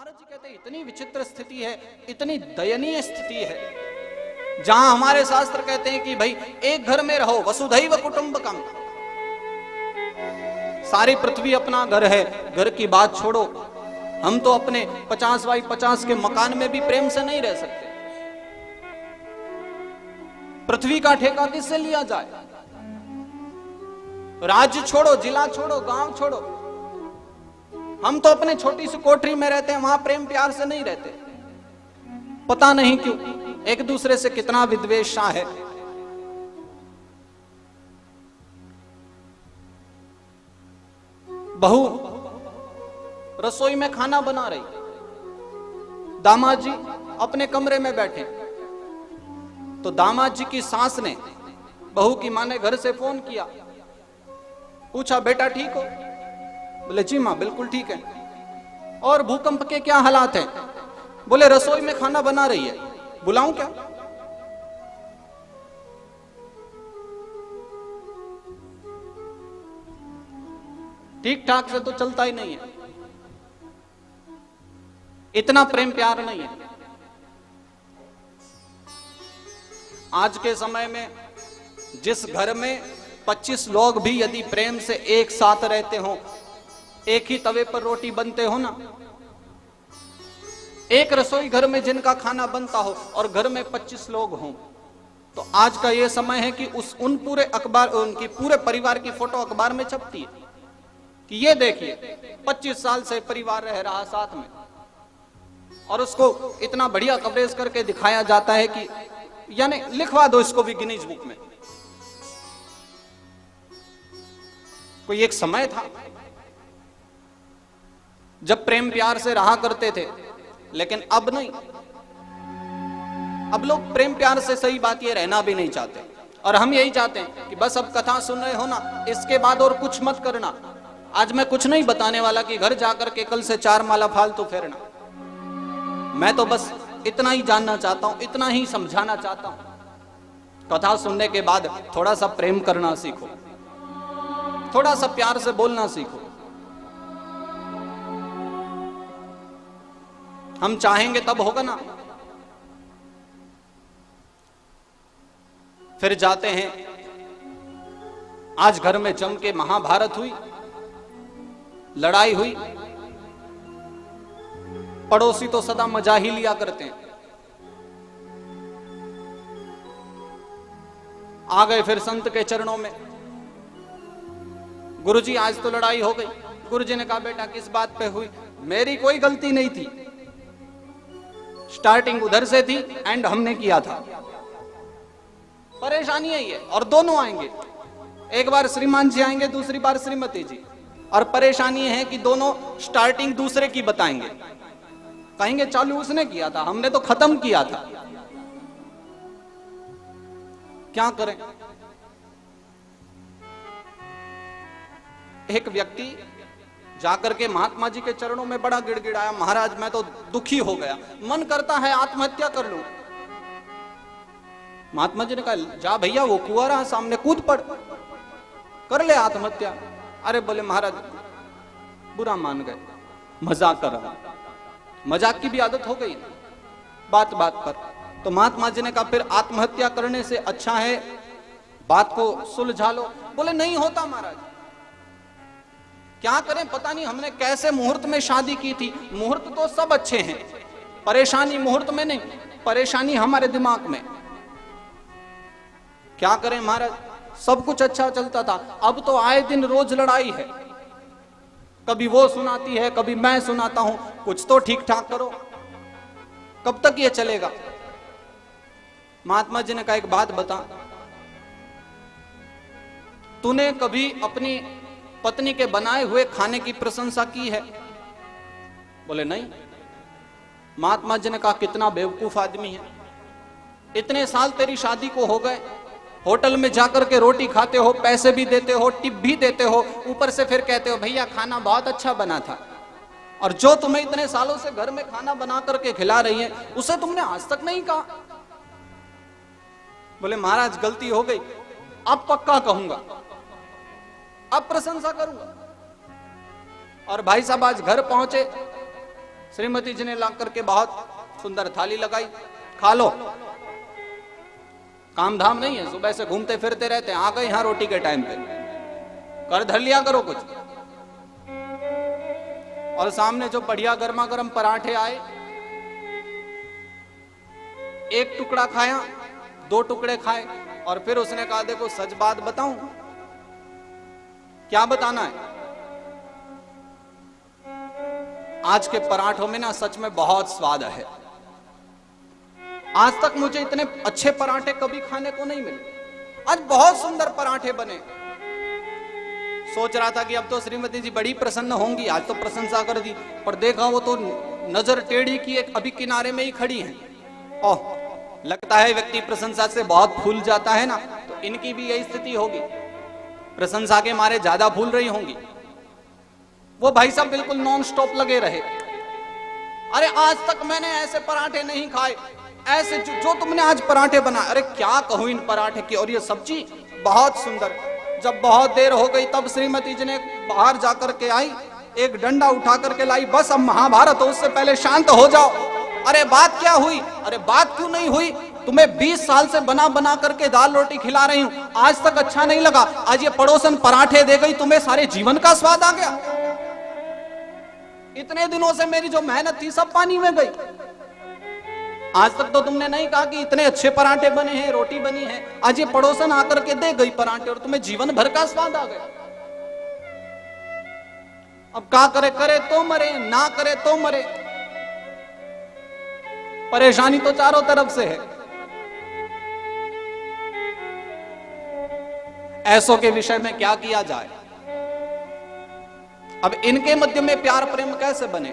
महाराज जी कहते हैं इतनी विचित्र स्थिति है, इतनी दयनीय स्थिति है, जहां हमारे शास्त्र कहते हैं कि भाई एक घर में रहो, वसुधैव कुटुंबकम, सारी पृथ्वी अपना घर है। घर की बात छोड़ो, हम तो अपने 50 बाई 50 के मकान में भी प्रेम से नहीं रह सकते। पृथ्वी का ठेका किससे लिया जाए? राज्य छोड़ो, जिला छोड़ो, गांव छोड़ो, हम तो अपने छोटी सी कोठरी में रहते हैं, वहां प्रेम प्यार से नहीं रहते। पता नहीं क्यों एक दूसरे से कितना विद्वेषा है। बहू रसोई में खाना बना रही, दामाद जी अपने कमरे में बैठे, तो दामाद जी की सास ने बहू की मां ने घर से फोन किया, पूछा बेटा ठीक हो? बोले जी मां बिल्कुल ठीक है। और भूकंप के क्या हालात हैं? बोले रसोई में खाना बना रही है, बुलाऊं क्या? ठीक ठाक से तो चलता ही नहीं है, इतना प्रेम प्यार नहीं है। आज के समय में जिस घर में 25 लोग भी यदि प्रेम से एक साथ रहते हो, एक ही तवे पर रोटी बनते हो ना, एक रसोई घर में जिनका खाना बनता हो और घर में 25 लोग हों, तो आज का यह समय है कि उन पूरे अखबार, उनकी पूरे परिवार की फोटो अखबार में छपती है कि ये देखिए 25 साल से परिवार रह रहा साथ में, और उसको इतना बढ़िया कवरेज करके दिखाया जाता है कि यानी लिखवा दो इसको भी गिनीज बुक में। कोई एक समय था जब प्रेम प्यार से रहा करते थे, लेकिन अब नहीं। अब लोग प्रेम प्यार से, सही बात ये, रहना भी नहीं चाहते। और हम यही चाहते हैं कि बस अब कथा सुन रहे हो ना, इसके बाद और कुछ मत करना। आज मैं कुछ नहीं बताने वाला कि घर जाकर के कल से 4 माला फालतू फेरना। मैं तो बस इतना ही जानना चाहता हूं, इतना ही समझाना चाहता हूं। कथा सुनने के बाद थोड़ा सा प्रेम करना सीखो, थोड़ा सा प्यार से बोलना सीखो। हम चाहेंगे तब होगा ना। फिर जाते हैं, आज घर में जम के महाभारत हुई, लड़ाई हुई, पड़ोसी तो सदा मजा ही लिया करते हैं। आ गए फिर संत के चरणों में, गुरुजी आज तो लड़ाई हो गई। गुरुजी ने कहा बेटा किस बात पे हुई? मेरी कोई गलती नहीं थी, स्टार्टिंग उधर से थी, एंड हमने किया था। परेशानी है, और दोनों आएंगे, एक बार श्रीमान जी आएंगे, दूसरी बार श्रीमती जी। और परेशानी है कि दोनों स्टार्टिंग दूसरे की बताएंगे, कहेंगे चालू उसने किया था, हमने तो खत्म किया था। क्या करें? एक व्यक्ति जाकर के महात्मा जी के चरणों में बड़ा गिड़गिड़ाया, महाराज मैं तो दुखी हो गया, मन करता है आत्महत्या कर लूं। महात्मा जी ने कहा जा भैया, वो कुआं रहा सामने, कूद पड़, कर ले आत्महत्या। अरे बोले महाराज बुरा मान गए, मजाक कर रहा। मजाक की भी आदत हो गई बात बात पर। तो महात्मा जी ने कहा फिर आत्महत्या करने से अच्छा है बात को सुलझा लो। बोले नहीं होता महाराज, क्या करें, पता नहीं हमने कैसे मुहूर्त में शादी की थी। मुहूर्त तो सब अच्छे हैं, परेशानी मुहूर्त में नहीं, परेशानी हमारे दिमाग में। क्या करें महाराज, सब कुछ अच्छा चलता था, अब तो आए दिन रोज लड़ाई है, कभी वो सुनाती है, कभी मैं सुनाता हूं। कुछ तो ठीक ठाक करो, कब तक ये चलेगा? महात्मा जी ने कहा एक बात बता, तूने कभी अपनी पत्नी के बनाए हुए खाने की प्रशंसा की है? बोले नहीं। महात्मा जी ने कहा कितना बेवकूफ आदमी है, इतने साल तेरी शादी को हो गए, होटल में जाकर के रोटी खाते हो, पैसे भी देते हो, टिप भी देते हो, ऊपर से फिर कहते हो भैया खाना बहुत अच्छा बना था। और जो तुम्हें इतने सालों से घर में खाना बना करके खिला रही है, उसे तुमने आज तक नहीं कहा। बोले महाराज गलती हो गई, अब पक्का कहूंगा, अब प्रशंसा करूंगा। और भाई साहब आज घर पहुंचे श्रीमती जी ने ला करके बहुत सुंदर थाली लगाई, खा लो। काम धाम नहीं है, सुबह से घूमते फिरते रहते हैं, आ गए यहां रोटी के टाइम पे, कर धर लिया करो कुछ। और सामने जो बढ़िया गर्मा गर्म पराठे आए, एक टुकड़ा खाया, 2 टुकड़े खाए, और फिर उसने कहा देखो सच बात बताऊं। क्या बताना है? आज के पराठों में ना सच में बहुत स्वाद है। आज तक मुझे इतने अच्छे पराठे कभी खाने को नहीं मिले। आज बहुत सुंदर पराठे बने। सोच रहा था कि अब तो श्रीमती जी बड़ी प्रसन्न होंगी, आज तो प्रशंसा कर दी, पर देखा वो तो नजर टेढ़ी किए अभी किनारे में ही खड़ी हैं। ओह, लगता है व्यक्ति प्रशंसा से बहुत फूल जाता है ना, तो इनकी भी यही स्थिति होगी, प्रशंसा के मारे ज्यादा फूल रही होंगी। वो भाई साहब बिल्कुल नॉन स्टॉप लगे रहे। अरे आज तक मैंने ऐसे पराठे नहीं खाए, ऐसे जो तुमने आज पराठे बनाए, अरे क्या कहूं इन पराठे की, और ये सब्जी बहुत सुंदर। जब बहुत देर हो गई तब श्रीमती जी ने बाहर जाकर के आई, एक डंडा उठा करके लाई, बस अब महाभारत हो, उससे पहले शांत हो जाओ। अरे बात क्या हुई? अरे बात क्यों नहीं हुई? तुम्हें 20 साल से बना बना करके दाल रोटी खिला रही हूं, आज तक अच्छा नहीं लगा, आज ये पड़ोसन पराठे दे गई, तुम्हें सारे जीवन का स्वाद आ गया। इतने दिनों से मेरी जो मेहनत थी सब पानी में गई। आज तक तो तुमने नहीं कहा कि इतने अच्छे पराठे बने हैं, रोटी बनी है, आज ये पड़ोसन आकर के दे गई पराठे और तुम्हें जीवन भर का स्वाद आ गया। अब क्या करे? करे तो मरे, ना करे तो मरे। परेशानी तो चारों तरफ से है। ऐसों के विषय में क्या किया जाए? अब इनके मध्य में प्यार प्रेम कैसे बने?